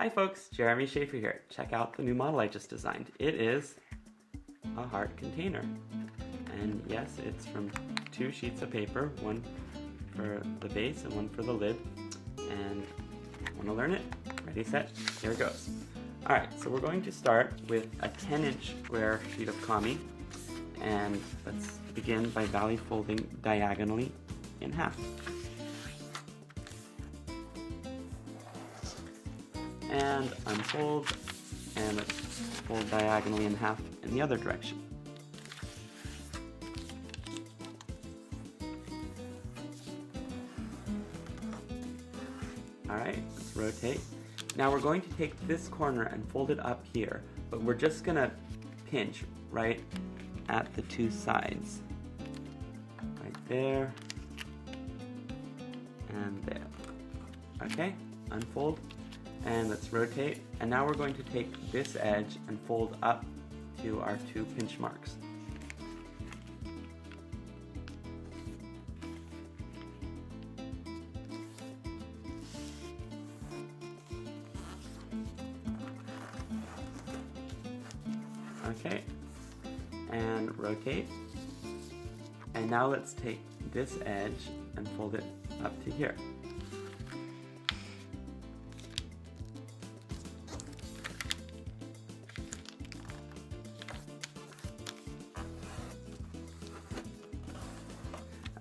Hi folks, Jeremy Schaefer here. Check out the new model I just designed. It is a heart container. And yes, it's from 2 sheets of paper, one for the base and one for the lid. And want to learn it? Ready, set, here it goes. Alright, so we're going to start with a 10-inch square sheet of kami. And let's begin by valley folding diagonally in half. And unfold, and let's fold diagonally in half in the other direction. Alright, let's rotate. Now we're going to take this corner and fold it up here, but we're just going to pinch right at the 2 sides. Right there, and there. Okay, unfold. And let's rotate, and now we're going to take this edge and fold up to our 2 pinch marks. Okay, and rotate, and now let's take this edge and fold it up to here.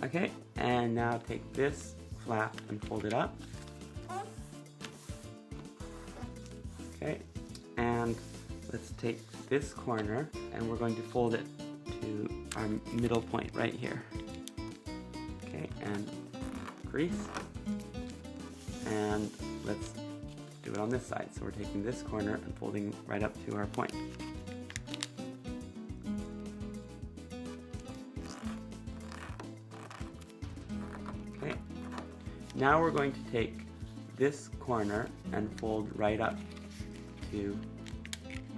Okay, and now take this flap and fold it up. Okay, and let's take this corner and we're going to fold it to our middle point right here. Okay, and crease. And let's do it on this side. So we're taking this corner and folding right up to our point. Okay, now we're going to take this corner and fold right up to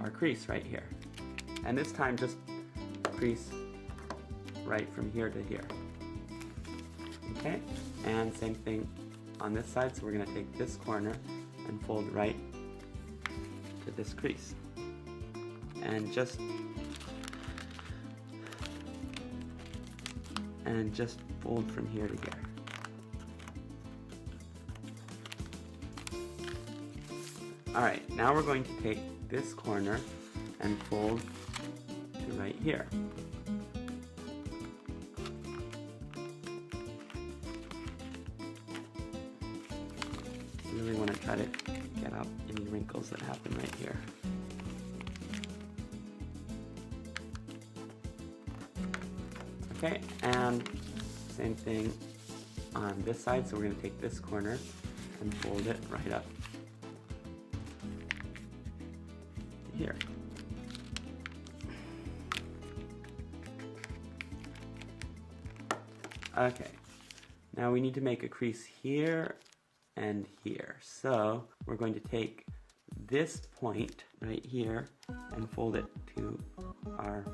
our crease right here. And this time just crease right from here to here. Okay, and same thing on this side, so we're going to take this corner and fold right to this crease. And just fold from here to here. Alright, now we're going to take this corner and fold to right here. I really want to try to get out any wrinkles that happen right here. Okay, and same thing on this side, so we're going to take this corner and fold it right up here. Okay, now we need to make a crease here and here. So we're going to take this point right here and fold it to our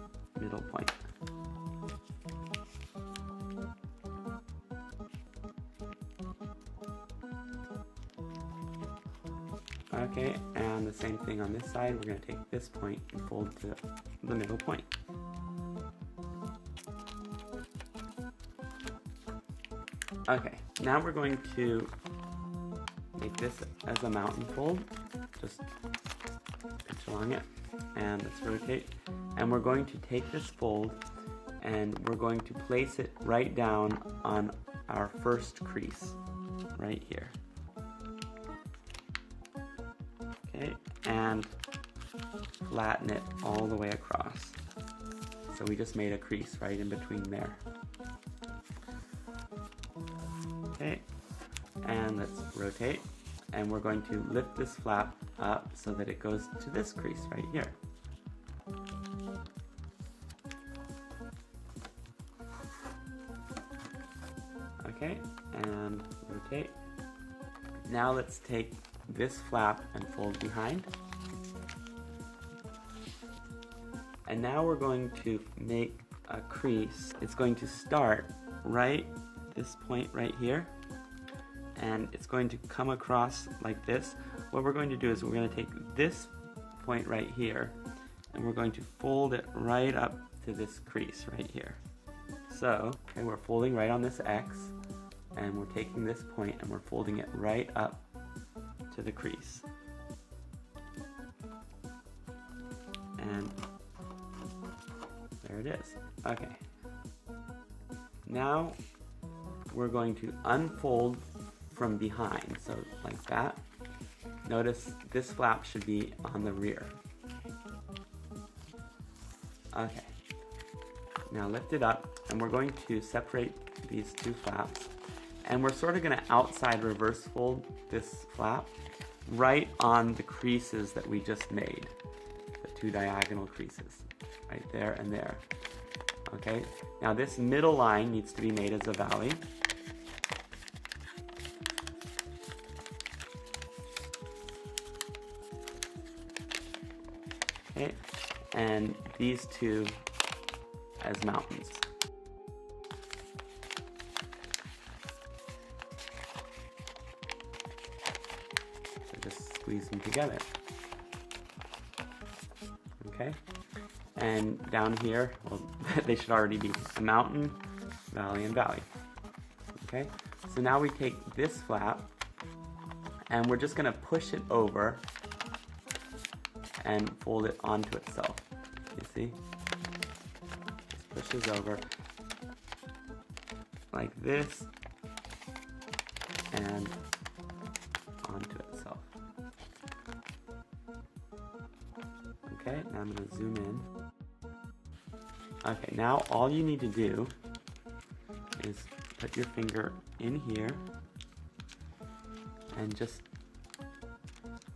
middle point. Okay, and the same thing on this side. We're going to take this point and fold to the middle point. Okay, now we're going to make this as a mountain fold. Just pinch along it, and let's rotate. And we're going to take this fold and we're going to place it right down on our first crease, right here. Okay, and flatten it all the way across. So we just made a crease right in between there. Okay, and let's rotate, and we're going to lift this flap up so that it goes to this crease right here. Okay, and rotate. Now let's take this flap and fold behind. And now we're going to make a crease. It's going to start right this point right here, and it's going to come across like this what we're going to do is we're going to take this point right here and we're going to fold it right up to this crease right here. So, okay, we're folding right on this X, and we're taking this point and we're folding it right up to the crease. And there it is. Okay. Now we're going to unfold from behind, so like that. Notice this flap should be on the rear. Okay. Now lift it up, and we're going to separate these two flaps, and we're sort of going to outside reverse fold this flap right on the creases that we just made, the two diagonal creases, right there and there. Okay, now this middle line needs to be made as a valley. Okay, and these two as mountains. So just squeeze them together. Okay, and down here, well, they should already be a mountain, valley, and valley. Okay, so now we take this flap and we're just going to push it over and fold it onto itself. You see? Just pushes over like this and onto itself. Okay, now I'm going to zoom in. Okay, now all you need to do is put your finger in here and just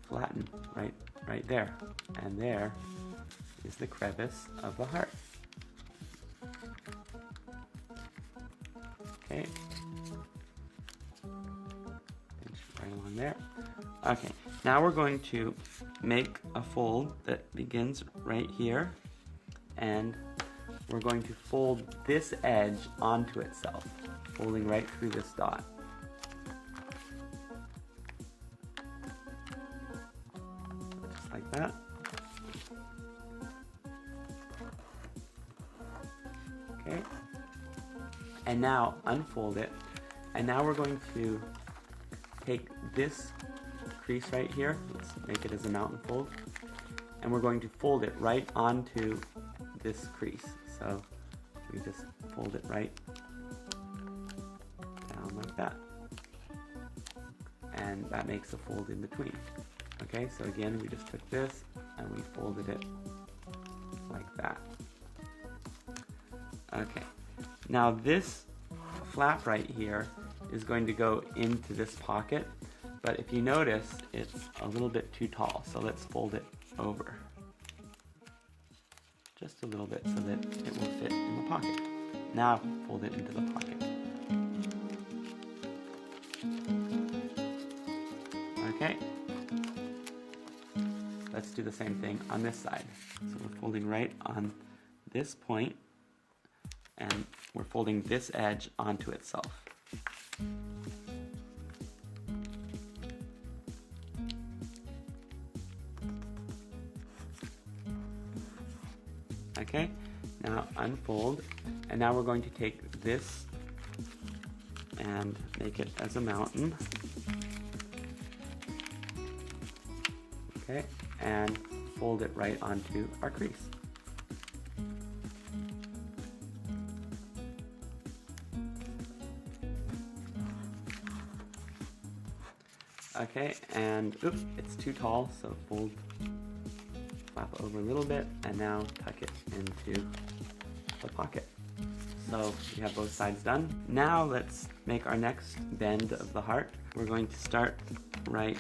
flatten right there. And there is the crevice of the heart. Okay. Pinch right along there. Okay, now we're going to make a fold that begins right here, and we're going to fold this edge onto itself, folding right through this dot. Just like that. Okay. And now unfold it, and now we're going to take this crease right here, let's make it as a mountain fold, and we're going to fold it right onto this crease. So we just fold it right down like that, and that makes a fold in between. Okay, so again we just took this and we folded it like that. Okay, now this flap right here is going to go into this pocket, but if you notice it's a little bit too tall, so let's fold it over just a little bit so that it will fit in the pocket. Now fold it into the pocket. Okay, let's do the same thing on this side. So we're folding right on this point, and we're folding this edge onto itself. Okay, now unfold, and now we're going to take this and make it as a mountain. Okay, and fold it right onto our crease. Okay, and oops, it's too tall, so fold, flap over a little bit, and now tuck it into the pocket. So we have both sides done. Now let's make our next bend of the heart. We're going to start right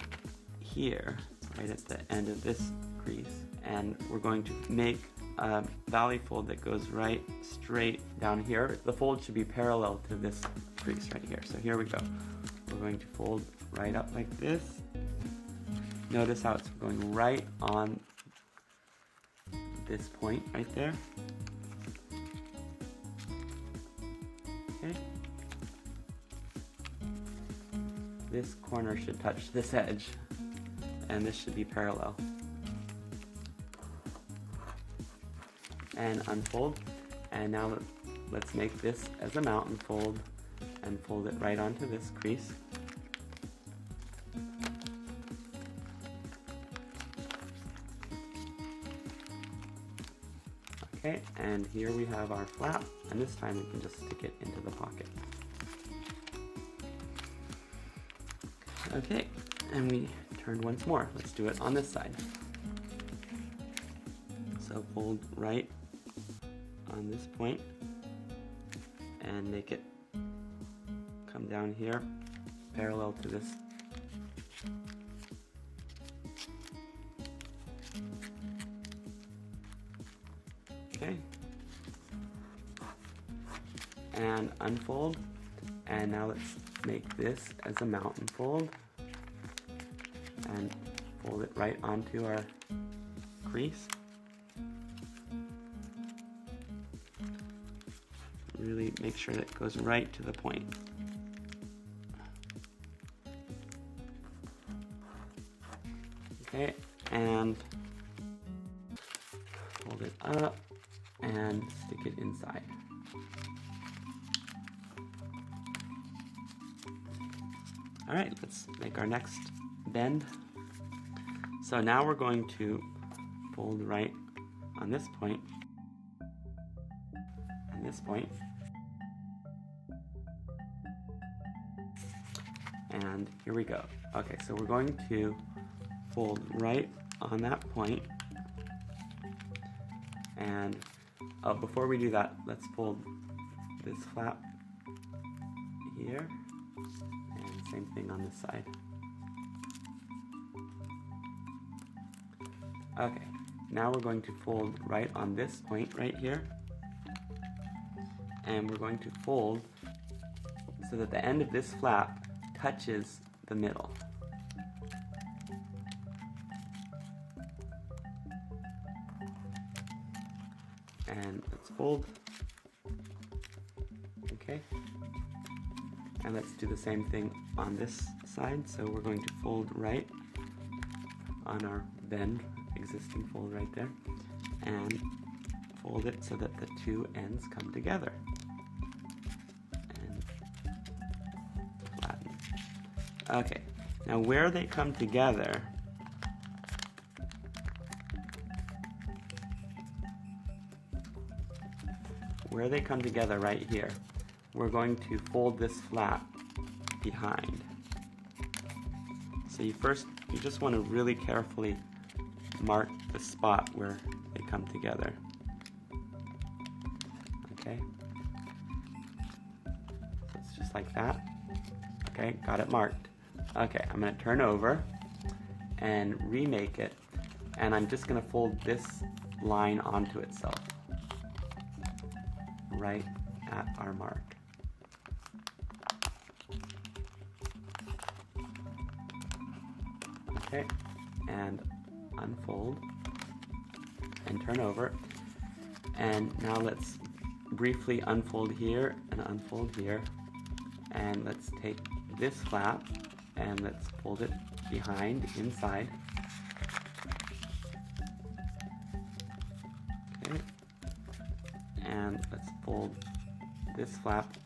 here, right at the end of this crease, and we're going to make a valley fold that goes right straight down here. The fold should be parallel to this crease right here. So here we go. We're going to fold right up like this. Notice how it's going right on this point right there. Okay. This corner should touch this edge, and this should be parallel. And unfold, and now let's make this as a mountain fold and fold it right onto this crease. Okay, and here we have our flap, and this time we can just stick it into the pocket. Okay, and we turn once more. Let's do it on this side. So fold right on this point and make it come down here parallel to this. Okay, and unfold, and now let's make this as a mountain fold and fold it right onto our crease. Really make sure that it goes right to the point. Okay, and fold it up and stick it inside. All right, let's make our next bend. So now we're going to fold right on this point and this point. And here we go. Okay, so we're going to fold right on that point. And before we do that, let's fold this flap here, and same thing on this side. Okay, now we're going to fold right on this point right here, and we're going to fold so that the end of this flap touches the middle. And let's fold. Okay, and let's do the same thing on this side. So we're going to fold right on our bend, existing fold right there, and fold it so that the two ends come together. And flatten. Okay, now where they come together, right here, we're going to fold this flap behind. So you just want to really carefully mark the spot where they come together. Okay, so it's just like that. Okay, got it marked. Okay, I'm going to turn over and remake it, and I'm just going to fold this line onto itself right at our mark. Okay, and unfold and turn over, and now let's briefly unfold here and unfold here, and let's take this flap and let's fold it behind inside. Okay, and let's fold this flap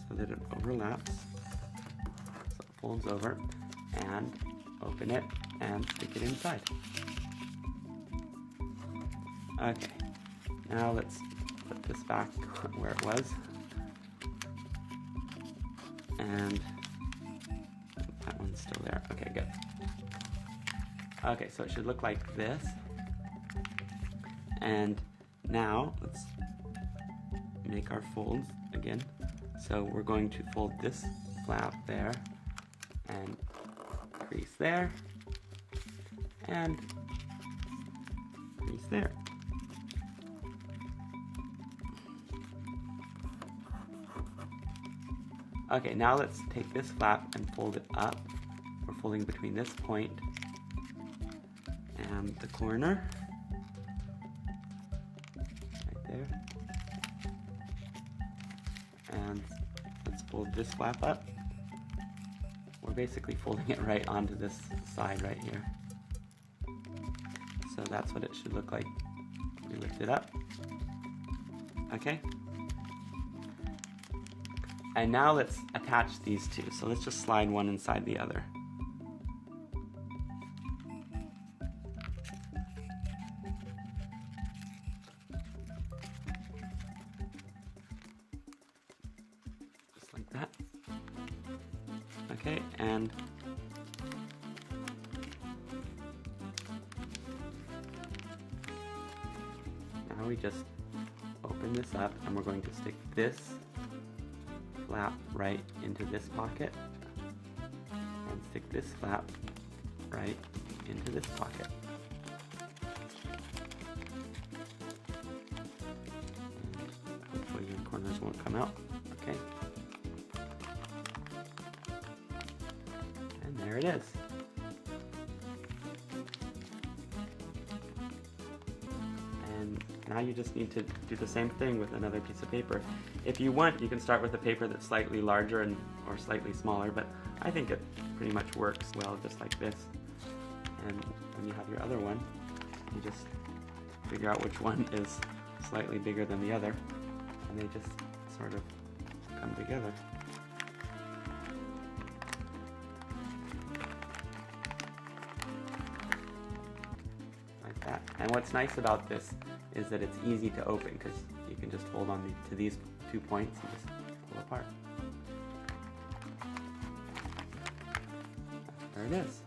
so that it overlaps, so it folds over, and open it and stick it inside. Okay, now let's put this back where it was, and that one's still there. Okay, good. Okay, so it should look like this, and now let's make our folds again. So we're going to fold this flap there, and crease there, and crease there. Okay, now let's take this flap and fold it up. We're folding between this point and the corner, right there. And let's fold this flap up. We're basically folding it right onto this side right here. So that's what it should look like. We lift it up. Okay. And now let's attach these two. So let's just slide one inside the other. Just like that. Okay, and now we just open this up and we're going to stick this flap right into this pocket and stick this flap right into this pocket. And hopefully your corners won't come out. Okay. And there it is. And now you just need to do the same thing with another piece of paper. If you want, you can start with a paper that's slightly larger or slightly smaller, but I think it pretty much works well just like this. And when you have your other one, you just figure out which one is slightly bigger than the other, and they just sort of come together. Like that. And what's nice about this is that it's easy to open because you can just hold on to these 2 points and just pull apart. There it is.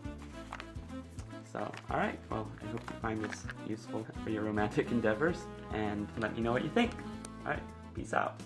So, alright, well, I hope you find this useful for your romantic endeavors, and let me know what you think. Alright, peace out.